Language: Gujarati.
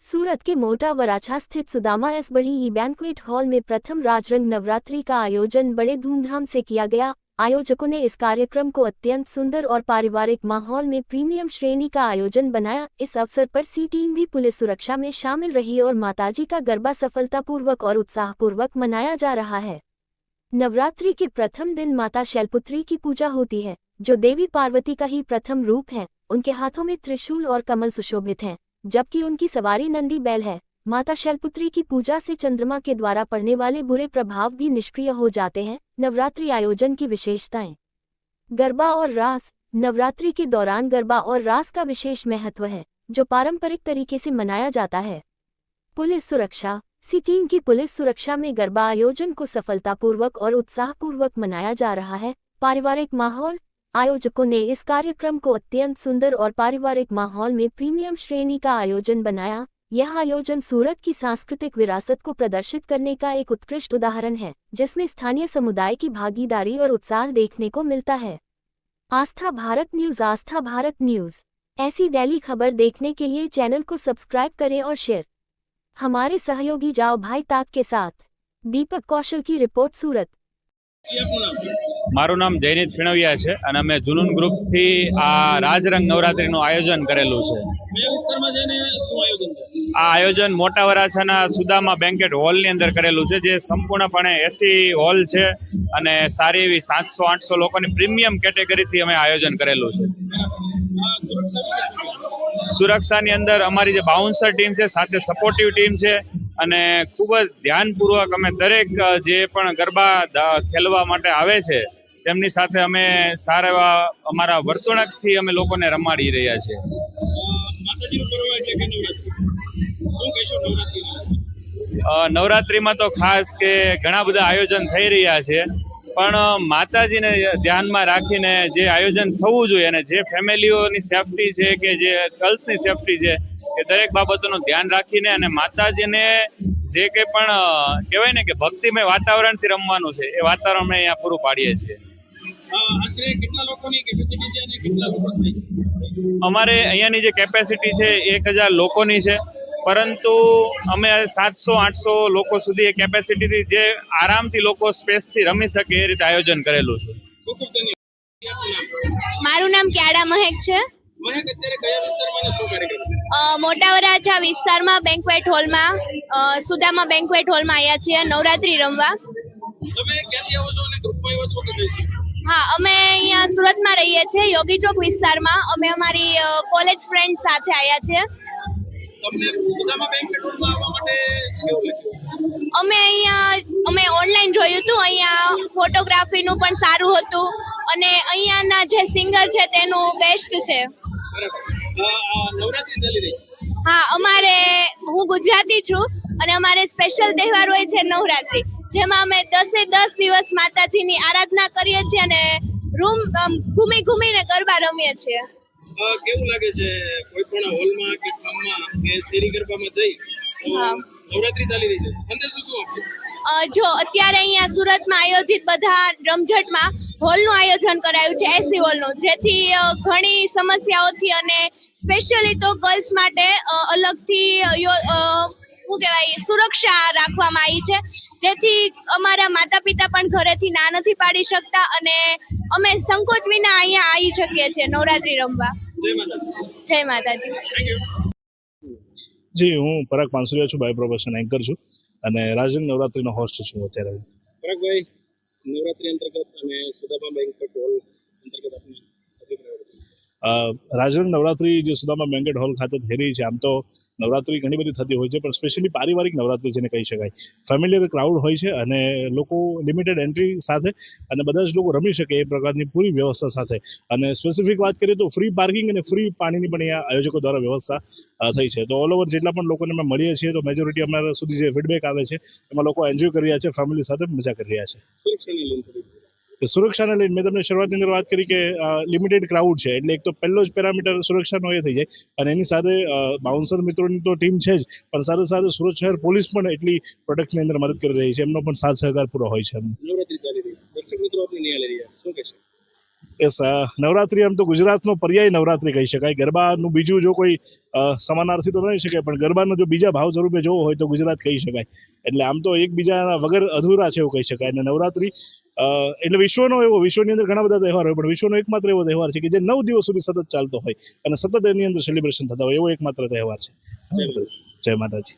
सूरत के मोटा वराछा स्थित सुदामा एस बड़ी बैंक्वेट हॉल में प्रथम राजरंग नवरात्रि का आयोजन बड़े धूमधाम से किया गया। आयोजकों ने इस कार्यक्रम को अत्यंत सुंदर और पारिवारिक माहौल में प्रीमियम श्रेणी का आयोजन बनाया। इस अवसर पर सी टीम भी पुलिस सुरक्षा में शामिल रही और माताजी का गरबा सफलतापूर्वक और उत्साहपूर्वक मनाया जा रहा है। नवरात्रि के प्रथम दिन माता शैलपुत्री की पूजा होती है, जो देवी पार्वती का ही प्रथम रूप है। उनके हाथों में त्रिशूल और कमल सुशोभित हैं, जबकि उनकी सवारी नंदी बैल है। माता शैलपुत्री की पूजा से चंद्रमा के द्वारा पड़ने वाले बुरे प्रभाव भी निष्क्रिय हो जाते हैं। नवरात्रि आयोजन की विशेषताएं। गरबा और रास। नवरात्रि के दौरान गरबा और रास का विशेष महत्व है, जो पारंपरिक तरीके से मनाया जाता है। पुलिस सुरक्षा। सी टीम की पुलिस सुरक्षा में गरबा आयोजन को सफलतापूर्वक और उत्साहपूर्वक मनाया जा रहा है। पारिवारिक माहौल। आयोजकों ने इस कार्यक्रम को अत्यंत सुंदर और पारिवारिक माहौल में प्रीमियम श्रेणी का आयोजन बनाया। यह आयोजन सूरत की सांस्कृतिक विरासत को प्रदर्शित करने का एक उत्कृष्ट उदाहरण है, जिसमें स्थानीय समुदाय की भागीदारी और उत्साह देखने को मिलता है। आस्था भारत न्यूज़। आस्था भारत न्यूज़ ऐसी डेली खबर देखने के लिए चैनल को सब्सक्राइब करें और शेयर। हमारे सहयोगी जाओ भाई ताक के साथ। दीपक कौशल की रिपोर्ट, सूरत। मारू नाम जयनीत फिणविया है और अमे जुनून ग्रुप थी आ राजरंग नवरात्रि नु आयोजन करेलू है। आ आयोजन मोटा वराछाना सुदामा बेंकेट हॉल नी अंदर करेलू है, जे संपूर्णपणे एसी हॉल है अने सारी एवी 700-800 लोकोनी प्रीमियम कैटेगरी थी अमे आयोजन करेलू है। सुरक्षा नी अंदर अमारी जे बाउंसर टीम है, साथे सपोर्टिव टीम है અને ખૂબ જ ધ્યાનપૂર્વક અમે દરેક જે પણ ગરબા ખેલવા માટે આવે છે તેમની સાથે અમે સારા એવા અમારા વર્તણૂકથી અમે લોકોને રમાડી રહ્યા છીએ। નવરાત્રિમાં તો ખાસ કે ઘણા બધા આયોજન થઈ રહ્યા છે, પણ માતાજીને ધ્યાનમાં રાખીને જે આયોજન થવું જોઈએ અને જે ફેમિલીઓની સેફટી છે કે જે ગર્લ્સની સેફટી છે એ દરેક બાબતોનું ધ્યાન રાખીને અને માતાજીને જે કંઈ પણ કહેવાય ને કે ભક્તિમય વાતાવરણથી રમવાનું છે એ વાતાવરણ અમે અહીંયા પૂરું પાડીએ છીએ। અમારે અહીંયાની જે કેપેસિટી છે 1000 લોકોની છે, પરંતુ અમે 700-800 લોકો સુધી એ કેપેસિટીથી જે આરામથી લોકો સ્પેસથી રમી શકે એ રીતે આયોજન કરેલું છે। મારું નામ ક્યાડા મહેક છે। મોટા વરાછા વિસ્તારમાં બેન્ક્વેટ હોલમાં સુદામા બેન્ક્વેટ હોલમાં આવ્યા છીએ નવરાત્રી રમવા। હા, અમે અહીંયા સુરતમાં રહીએ છીએ, યોગી ચોક વિસ્તારમાં। અમે અમારી કોલેજ ફ્રેન્ડ સાથે આવ્યા છીએ। અમે ઓનલાઈન જોયું હતું, અહીંયા ફોટોગ્રાફીનું પણ સારું હતું અને અહીંયાના જે સિંગર છે તેનું બેસ્ટ છે। હા, અમારે હું ગુજરાતી છું અને અમારે સ્પેશિયલ તહેવાર હોય છે નવરાત્રી, જેમાં અમે 10 દિવસ માતાજીની આરાધના કરીએ છીએ અને ઘૂમીને ગરબા રમીએ છીએ। કેવું લાગે છે કોઈ પણ હોલમાં કે ગામમાં કે શેરી ગરબામાં જઈ નવરાત્રી ચાલી રહી છે, સંદેશો શું આપશો? જો અત્યારે અહીંયા સુરતમાં આયોજિત બધા રમઝટમાં હોલનું આયોજન કરાયું છે, એસી હોલનું, જેથી ઘણી સમસ્યાઓથી અને સ્પેશિયલી તો ગર્લ્સ માટે અલગથી શું કહેવાય સુરક્ષા રાખવામાં આવી છે, જેથી અમારા માતા પિતા પણ ઘરેથી ના નથી પાડી શકતા અને અમે સંકોચ વિના અહીંયા આવી શકીએ છીએ નવરાત્રી રમવા। જય માતાજી। જી, હું પરાગ પાંસુરિયા છું, બાય પ્રોફેશન એન્કર છું અને રાજરંગ નવરાત્રીનો હોસ્ટ છું અત્યારે। પરાગભાઈ, નવરાત્રી અંતર્ગત અને સુદામા બેન્ક્વેટ હોલ અંતર્ગત આપની રાજરંગ નવરાત્રી જે સુદામા બેન્ક્વેટ હોલ ખાતે થઈ રહી છે, આમ તો નવરાત્રી ઘણી બધી થતી હોય છે, પણ સ્પેશિયલી પારિવારિક નવરાત્રી જેને કહી શકાય। ફેમિલિયર ક્રાઉડ હોય છે અને લોકો લિમિટેડ એન્ટ્રી સાથે અને બધા જ લોકો રમી શકે એ પ્રકારની પૂરી વ્યવસ્થા સાથે, અને સ્પેસિફિક વાત કરીએ તો ફ્રી પાર્કિંગ અને ફ્રી પાણીની પણ અહીંયા આયોજકો દ્વારા વ્યવસ્થા થઈ છે। તો ઓલ ઓવર જેટલા પણ લોકોને અમે મળીએ છીએ તો મેજોરિટી અમારા સુધી જે ફીડબેક આવે છે એમાં લોકો એન્જોય કરી રહ્યા છે, ફેમિલી સાથે મજા કરી રહ્યા છે। સુરક્ષાને લઈને મેં તમને શરૂઆતની અંદર વાત કરી કે લિમિટેડ ક્રાઉડ છે, એટલે એક તો પહેલો જ પેરામીટર સુરક્ષાનો એ થઈ જાય અને એની સાથે બાઉન્સર મિત્રોની તો ટીમ છે જ, પણ સાથે સાથે સુરત શહેર પોલીસ પણ એટલી પ્રોડક્ટની અંદર મદદ કરી રહી છે, એમનો પણ સાથ સહકાર પૂરો હોય છે। નવરાત્રી આમ તો ગુજરાતનો પર્યાય નવરાત્રી કહી શકાય. ગરબાનું બીજું જો કોઈ સમાનાર્થી તો નહીં શકાય, પણ ગરબાનો જો બીજા ભાવ સ્વરૂપે જોવો હોય તો ગુજરાત કહી શકાય. એટલે આમ તો એકબીજાના વગર અધૂરા છે એવું કહી શકાય. અને નવરાત્રી એટલે વિશ્વની અંદર ઘણા બધા તહેવાર હોય, પણ વિશ્વનો એકમાત્ર એવો તહેવાર છે કે જે 9 દિવસ સુધી સતત ચાલતો હોય અને સતત એની અંદર સેલિબ્રેશન થતા હોય, એવો એકમાત્ર તહેવાર છે. જય માતાજી.